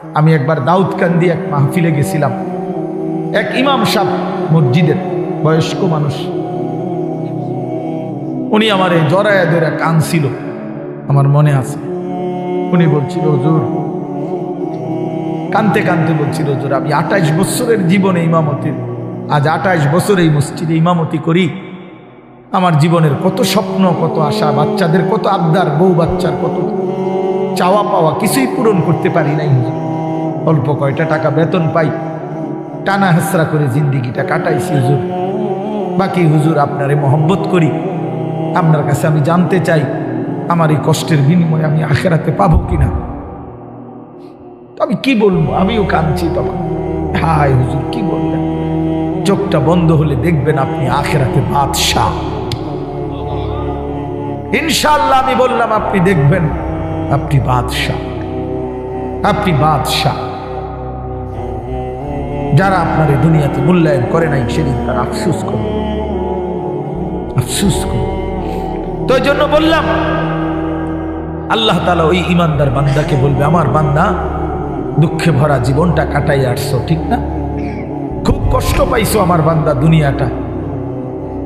আমি একবার দাউদকান্দি এক মাহফিলে গেছিলাম। এক ইমাম সাহেব মসজিদের বয়স্ক মানুষ, উনি আমার এই জড়ায় ধরে কাঁদছিল, আমার মনে আছে। উনি বলছিল, হুজুর, কাঁদতে কাঁদতে বলছিল, হুজুর, আমি 28 বছরের জীবনে ইমামতির, আজ 28 বছর এই মসজিদে ইমামতি করি। আমার জীবনের কত স্বপ্ন, কত আশা, বাচ্চাদের কত আবদার, বউ বাচ্চার কত চাওয়া পাওয়া, কিছুই পূরণ করতে পারি নাই হুজুর। অল্প কয়টা টাকা বেতন পাই, টানা হেসরা করে জিন্দিগিটা কাটাইছি হুজুর। বাকি হুজুর আপনারে মহব্বত করি, আপনার কাছে আমি জানতে চাই আমার এই কষ্টের বিনিময়ে আমি আখেরাতে পাবো কিনা। আমি কি বলবো, আমিও কাঁদছি তখন। হায় হুজুর, কি বললেন? চোখটা বন্ধ হলে দেখবেন আপনি আখেরাতে বাদশাহ। ইনশাআল্লাহ আমি বললাম, আপনি দেখবেন আপনি বাদশাহ, আপনি বাদশাহ। যারা আপনার এই দুনিয়াতে মূল্যায়ন করে নাই, সেদিন তারা আফসোস করে, আফসোস করে। তো এই জন্য বললাম, আল্লাহ তাআলা ওই ইমানদার বান্দাকে বলবে, আমার বান্দা, দুঃখে ভরা জীবনটা কাটাই আসছো, ঠিক না? খুব কষ্ট পাইছো আমার বান্দা দুনিয়াটা,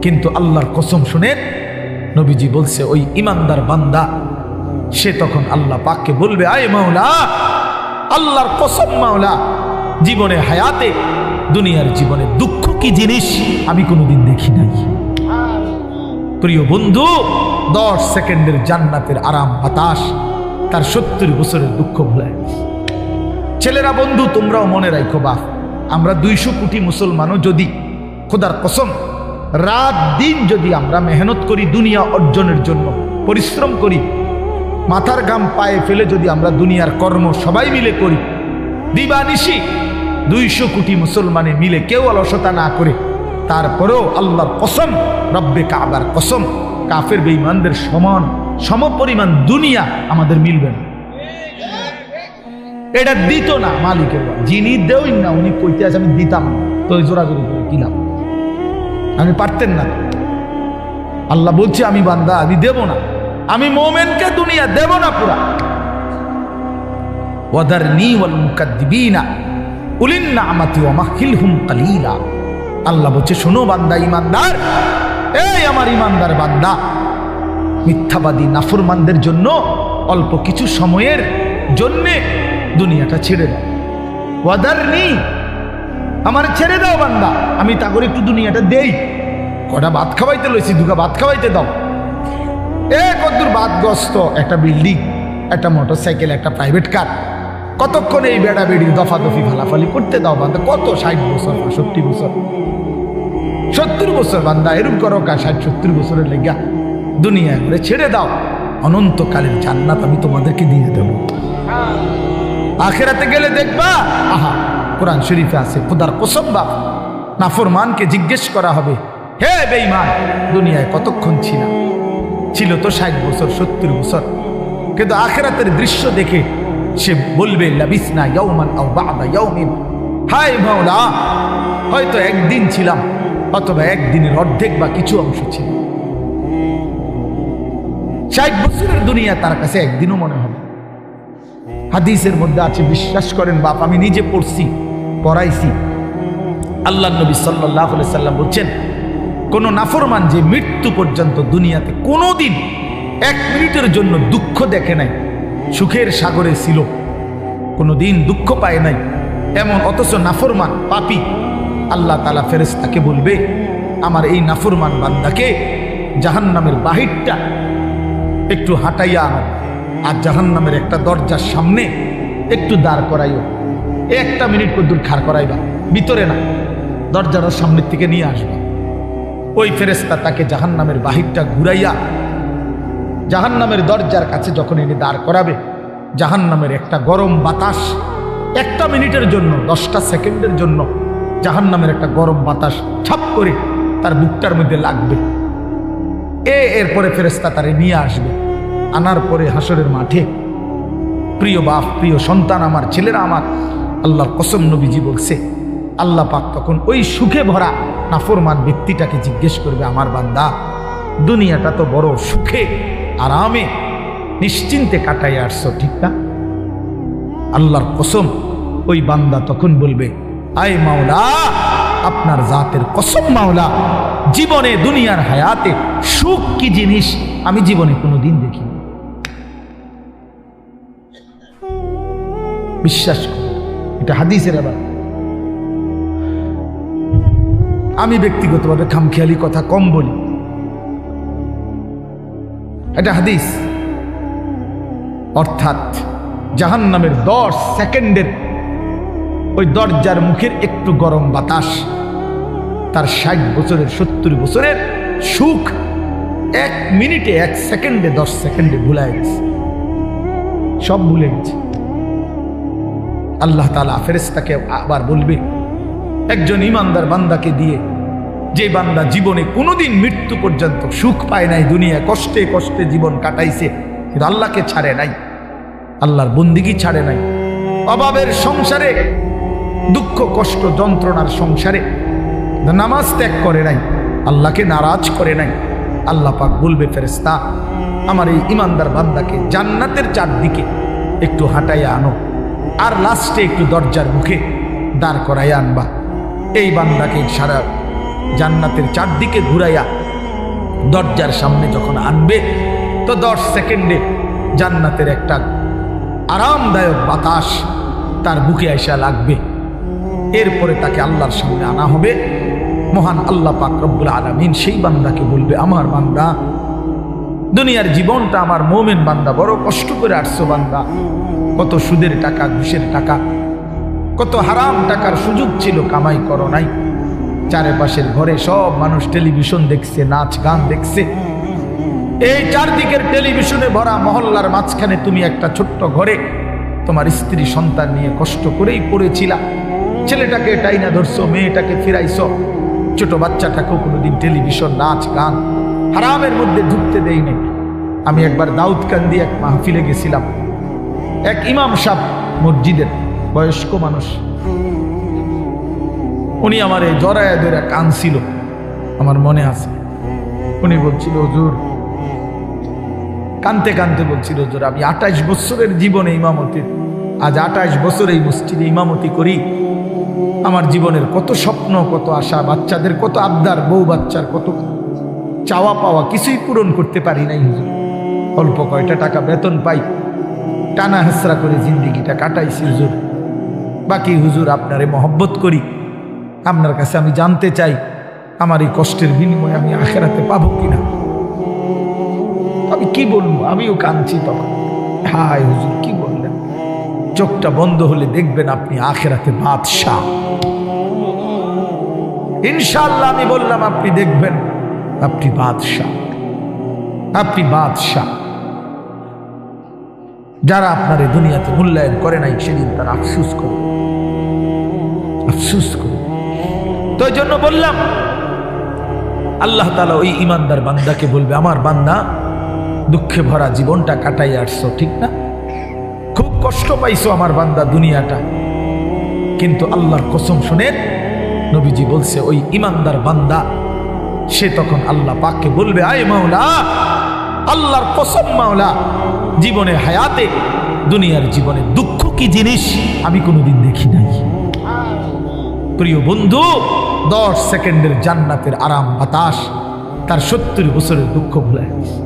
কিন্তু আল্লাহর কসম শুনেন, নবীজি বলছে ওই ইমানদার বান্দা সে তখন আল্লাহ পাককে বলবে, আয় মাওলা, আল্লাহর কসম মাওলা, জীবনে হায়াতে, দুনিয়ার জীবনে দুঃখ কি জিনিস আমি কোনোদিন দেখি নাই। প্রিয় বন্ধু, 10 সেকেন্ডের জান্নাতের আরাম বাতাস তার 70 বছরের দুঃখ ভুলায়। ছেলেরা, বন্ধু, তোমরাও মনে রাখো, বাপ, আমরা 200 কোটি মুসলমানও যদি খোদার কসম রাত দিন যদি আমরা মেহনত করি, দুনিয়া অর্জনের জন্য পরিশ্রম করি, মাথার ঘাম পায়ে ফেলে যদি আমরা দুনিয়ার কর্ম সবাই মিলে করি, দিবানিশি 200 কোটি মুসলমানে মিলে কেউ অলসতা না করে, তারপরেও আল্লাহর কসম, রব্বে কাবার কসম, কাফের বেঈমানদের সমান সমপরিমাণ দুনিয়া আমাদের মিলবে না। এটা দিত না মালিকের, যিনি দেওই না উনি কইতে আছে আমি দিতাম না, তো জোরাজোরি করে দিলাম, আমি পারতেন না। আল্লাহ বলছে, আমি বান্দা, আমি দেব না, আমি মোমেনকে দুনিয়া দেব না পুরা। ওয়াদারনি ওয়াল মুকাদ্দিবিনা উলিন নি'মাতি ওয়া মাহিলহুম কালিলা। আল্লাহ বলছে, শোনো বান্দা, ইমানদার, এই আমার ইমানদার বান্দা, মিথ্যাবাদী নাফরমানদের জন্য অল্প কিছু সময়ের জন্যে দুনিয়াটা ছেড়ে দাও। ওয়াদারনি, আমার ছেড়ে দাও বান্দা, আমি তা করে একটু দুনিয়াটা দেই। কটা ভাত খাওয়াইতে লইছি, দুগা ভাত খাওয়াইতে দাও। কতদূর বাদগ্রস্ত একটা বিল্ডিং, একটা মোটরসাইকেল, একটা প্রাইভেট কার, কতক্ষণ এই বেড়া বেড়ি দফাদফি ফালাফালি করতে দাও বান্দা। কত 60 বছর, 65 বছর, 70 বছর বান্দা, এরকম করো কা 60-70 বছরের লেগা দুনিয়া করে ছেড়ে দাও। অনন্তকালের জান্নাত আমি তোমাদেরকে দিয়ে দেব। আখেরাতে গেলে দেখবা, আহা, কোরআন শরীফে আছে, খোদার কসম বাপ, নাফরমানকে জিজ্ঞেস করা হবে, হে বেঈমান, দুনিয়ায় কতক্ষণ ছিল তো 60 বছর, 70 বছর, কিন্তু আখেরাতের দৃশ্য দেখে সে বলবে, লাবিসনা ইয়াওমান আও বা'দা ইয়াওমিন, হায় মাওলা, হয়তো একদিন ছিলাম, অথবা একদিনের অর্ধেক বা কিছু অংশ ছিল। 60 বছরের দুনিয়া তার কাছে একদিনও মনে হবে। হাদিসের মধ্যে আছে, বিশ্বাস করেন বাপ, আমি নিজে পড়ছি, পড়াইছি, আল্লাহর নবী সাল্লাল্লাহু আলাইহি সাল্লাম বলছেন, কোন নাফরমান যে মৃত্যু পর্যন্ত দুনিয়াতে কোনোদিন 1 মিনিটের জন্য দুঃখ দেখে নাই, সুখের সাগরে ছিল, কোনোদিন দুঃখ পায় নাই, এমন অথচ নাফরমান পাপী, আল্লাহ তাআলা ফেরেশতাকে বলবে, আমার এই নাফরমান বান্দাকে জাহান্নামের বাহিরটা একটু হাঁটাইয়া আনো, আর জাহান্নামের একটা দরজার সামনে একটু দাঁড় করাইও। 1 মিনিট কদ্দুর খাড় করাইবা, ভিতরে না, দরজার সামনের থেকে নিয়ে আসবা। ওই ফেরেশতা তাকে জাহান্নামের বাহিরটা ঘুরাইয়া জাহান্নামের দরজার কাছে যখন এনে দাঁড় করাবে, জাহান্নামের একটা গরম বাতাস 1 মিনিটের জন্য, 10টা সেকেন্ডের জন্য জাহান্নামের একটা গরম বাতাস ছাপ করে তার বুকটার মধ্যে লাগবে। এরপরে ফেরেশতা তারে নিয়ে আসবে, আনার পরে হাসরের মাঠে, প্রিয় বাপ, প্রিয় সন্তান আমার, ছেলেরা আমার, আল্লাহর কসম নবীজি বলছে, আল্লাহ পাক তখন ওই সুখে ভরা নাফরমান ব্যক্তিটাকে জিজ্ঞেস করবে, আমার বান্দা, দুনিয়াটা তো বড় সুখে আরামে নিশ্চিন্তে কাটাই আসছো, ঠিক না? আল্লাহর কসম ওই বান্দা তখন বলবে, আয় মাওলা, আপনার জাতের কসম মাওলা, জীবনে দুনিয়ার হায়াতে সুখ কি জিনিস আমি জীবনে কোনোদিন দেখিনি। বিশ্বাস করি, এটা হাদিসের। আবার আমি ব্যক্তিগতভাবে খামখেয়ালি কথা কম বলি, এটা হাদিস। অর্থাৎ জাহান্নামের 10 সেকেন্ডের ওই দরজার মুখের একটু গরম বাতাস তার 60 বছরের 70 বছরের সুখ 1 মিনিটে 1 সেকেন্ডে 10 সেকেন্ডে ভুলে গেছে, সব ভুলে গেছে। আল্লাহ তাআলা ফেরেশতাকে আবার বলবে একজন ইমানদার বান্দাকে দিয়ে, যে বান্দা জীবনে কোনোদিন মৃত্যু পর্যন্ত সুখ পায় নাই, দুনিয়া কষ্টে কষ্টে জীবন কাটাইছে, কিন্তু আল্লাহকে ছাড়ে নাই, আল্লাহর বন্দিগি ছাড়ে নাই, অভাবের সংসারে, দুঃখ কষ্ট যন্ত্রণার সংসারে নামাজ ত্যাগ করে নাই, আল্লাহকে নারাজ করে নাই। আল্লাহ পাক বলবে, ফেরেশতা আমার এই ইমানদার বান্দাকে জান্নাতের চারদিকে একটু হাঁটাইয়া আনো, আর লাস্টে একটু দরজার মুখে দাঁড় করাইয়া আনবা। এই বান্দাকে সারা জান্নাতের চারদিকে ঘুরাইয়া দরজার সামনে যখন আনবে, তো 10 সেকেন্ডে জান্নাতের একটা আরামদায়ক বাতাস তার বুকে আইসা লাগবে। এরপরে তাকে আল্লাহর সামনে আনা হবে। মহান আল্লাহ পাক রব্বুল আলামিন সেই বান্দাকে বলবে, আমার বান্দা, দুনিয়ার জীবনটা আমার মুমিন বান্দা বড় কষ্ট করে আসছো বান্দা, কত সুদের টাকা, ঘুষের টাকা, কত হারাম টাকার সুযোগ ছিল, কামাই করো নাই। চারপাশের ঘরে সব মানুষ টেলিভিশন দেখছে, নাচ গান দেখছে, এই চারদিকের টেলিভিশনে ভরা মহল্লার মাঝখানে তুমি একটা ছোট্ট ঘরে তোমার স্ত্রী সন্তান নিয়ে কষ্ট করেই পড়েছিলা। ছেলেটাকে টাইনা ধরছো, মেয়েটাকে ফিরাইছো, ছোট বাচ্চাটাকেও কোনোদিন টেলিভিশন, নাচ গান, হারামের মধ্যে ঢুকতে দেই নাই। আমি একবার দাউদকান্দি এক মাহফিলে গেছিলাম, এক ইমাম সাহেব মসজিদের বয়স্ক মানুষ, উনি আমার এই জড়ায় ধরে কাঁদছিল, আমার মনে আছে। উনি বলছিল, হুজুর, কানতে কানতে বলছিল, হুজুর আমি 28 বছরের জীবনে ইমামতি, আজ 28 বছর এই মসজিদে ইমামতি করি, আমার জীবনের কত স্বপ্ন, কত আশা, বাচ্চাদের কত আবদার, বউ বাচ্চার কত চাওয়া পাওয়া, কিছুই পূরণ করতে পারি নাই হুজুর। অল্প কয়টা টাকা বেতন পাই, টানা হেসরা করে জিন্দিগিটা কাটাইছি হুজুর। বাকি হুজুর আপনারে মহব্বত করি, আপনার কাছে আমি জানতে চাই আমার এই কষ্টের বিনিময়ে আমি আখেরাতে পাবো কিনা। আমি কি বলবো, আমিও কাঁদছি তখন। হায় হুজুর, কি বললেন? চোখটা বন্ধ হলে দেখবেন আপনি আখেরাতে বাদশাহ। ইনশাআল্লাহ আমি বললাম, আপনি দেখবেন আপনি বাদশাহ, আপনি বাদশাহ। যারা আপনার এই দুনিয়াতে মূল্যায়ন করে নাই, সেদিন তারা আফসুস করে, আফসুস করে। তো এই জন্য বললাম, আল্লাহ তাআলা ওই ইমানদার বান্দাকে বলবে, আমার বান্দা, দুঃখে ভরা জীবনটা কাটাই আসছো, ঠিক না? খুব কষ্ট পাইছো আমার বান্দা দুনিয়াটা, কিন্তু আল্লাহর কসম শুনেন, নবীজি বলছে ওই ইমানদার বান্দা সে তখন আল্লাহ পাককে বলবে, আয় মাওলা, আল্লাহর কসম মাওলা, জীবনে হায়াতে, দুনিয়ার জীবনে দুঃখ কি জিনিস আমি কোনোদিন দেখি নাই। প্রিয় বন্ধু, 10 সেকেন্ডের জান্নাতের আরাম বাতাস তার 70 বছরের দুঃখ ভুলে গেছে।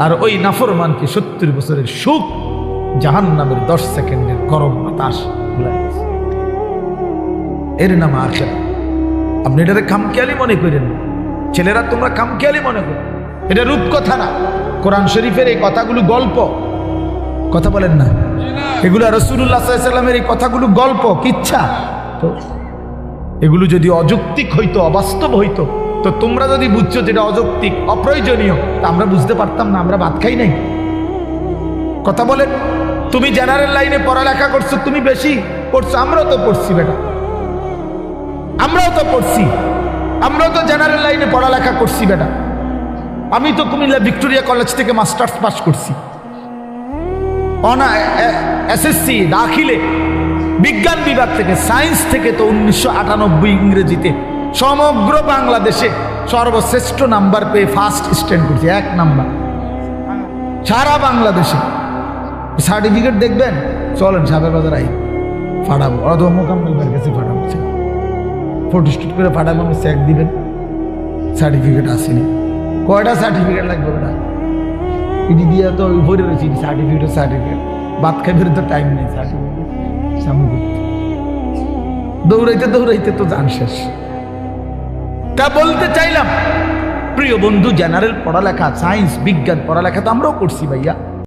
আর ওই নাফরমানকে 70 বছরের সুখ জাহান্নামের 10 সেকেন্ডের গরম বাতাস ভুলে গেছে। এর নাম আখিরাত। আপনি এটাকে খামখেয়ালি মনে করেন, ছেলেরা তোমরা খামখেয়ালি মনে করো, এটা রূপকথা না। কোরআন শরীফের এই কথাগুলো গল্প, কথা বলেন না, এগুলো রাসূলুল্লাহ সাল্লাল্লাহু আলাইহি ওয়াসাল্লামের এই কথাগুলো গল্প, কিচ্ছা। তো এগুলো যদি অযৌক্তিক হইতো, অবাস্তব হইতো, তো তোমরা যদি বুঝছো যেটা অযৌক্তিক, অপ্রয়োজনীয়, তা আমরা বুঝতে পারতাম না, আমরা ভাত খাই নাই। কথা বলেন, তুমি জেনারেল লাইনে পড়ালেখা করছো, তুমি বেশি পড়ছো, আমরাও তো পড়ছি বেটা, আমরাও তো পড়ছি, আমরাও তো জেনারেল লাইনে পড়ালেখা করছি বেটা। আমি তো কুমিল্লা ভিক্টোরিয়া কলেজ থেকে মাস্টার্স পাস করছি, এসএসসি দাখিলে বিজ্ঞান বিভাগ থেকে, সায়েন্স থেকে তো 1998 ইংরেজিতে সমগ্র বাংলাদেশে সর্বশ্রেষ্ঠ নাম্বার পেয়ে ফার্স্ট স্ট্যান্ড করছি, 1 নাম্বার সারা বাংলাদেশে। সার্টিফিকেট দেখবেন, চলেন সাবের বাজার আই ফাটাবো, অথবা মোকাম্মেল ভাইয়ের কাছে ফাটাবো, ফটোস্টুট করে ফাটাবো, আমি চেক দিবেন, সার্টিফিকেট আসেনি। কয়টা সার্টিফিকেট লাগবে না, ইডি দিয়ে তো ভরে রয়েছি সার্টিফিকেট, ভাত খাইবে তো টাইম নেই, সার্টিফিকেট সামনে দৌড়াইতে তো জান শেষ। তা বলতে চাইলাম প্রিয় বন্ধু, জেনারেল পড়ালেখা, সায়েন্স বিজ্ঞান পড়ালেখা তো আমরাও করছি ভাইয়া,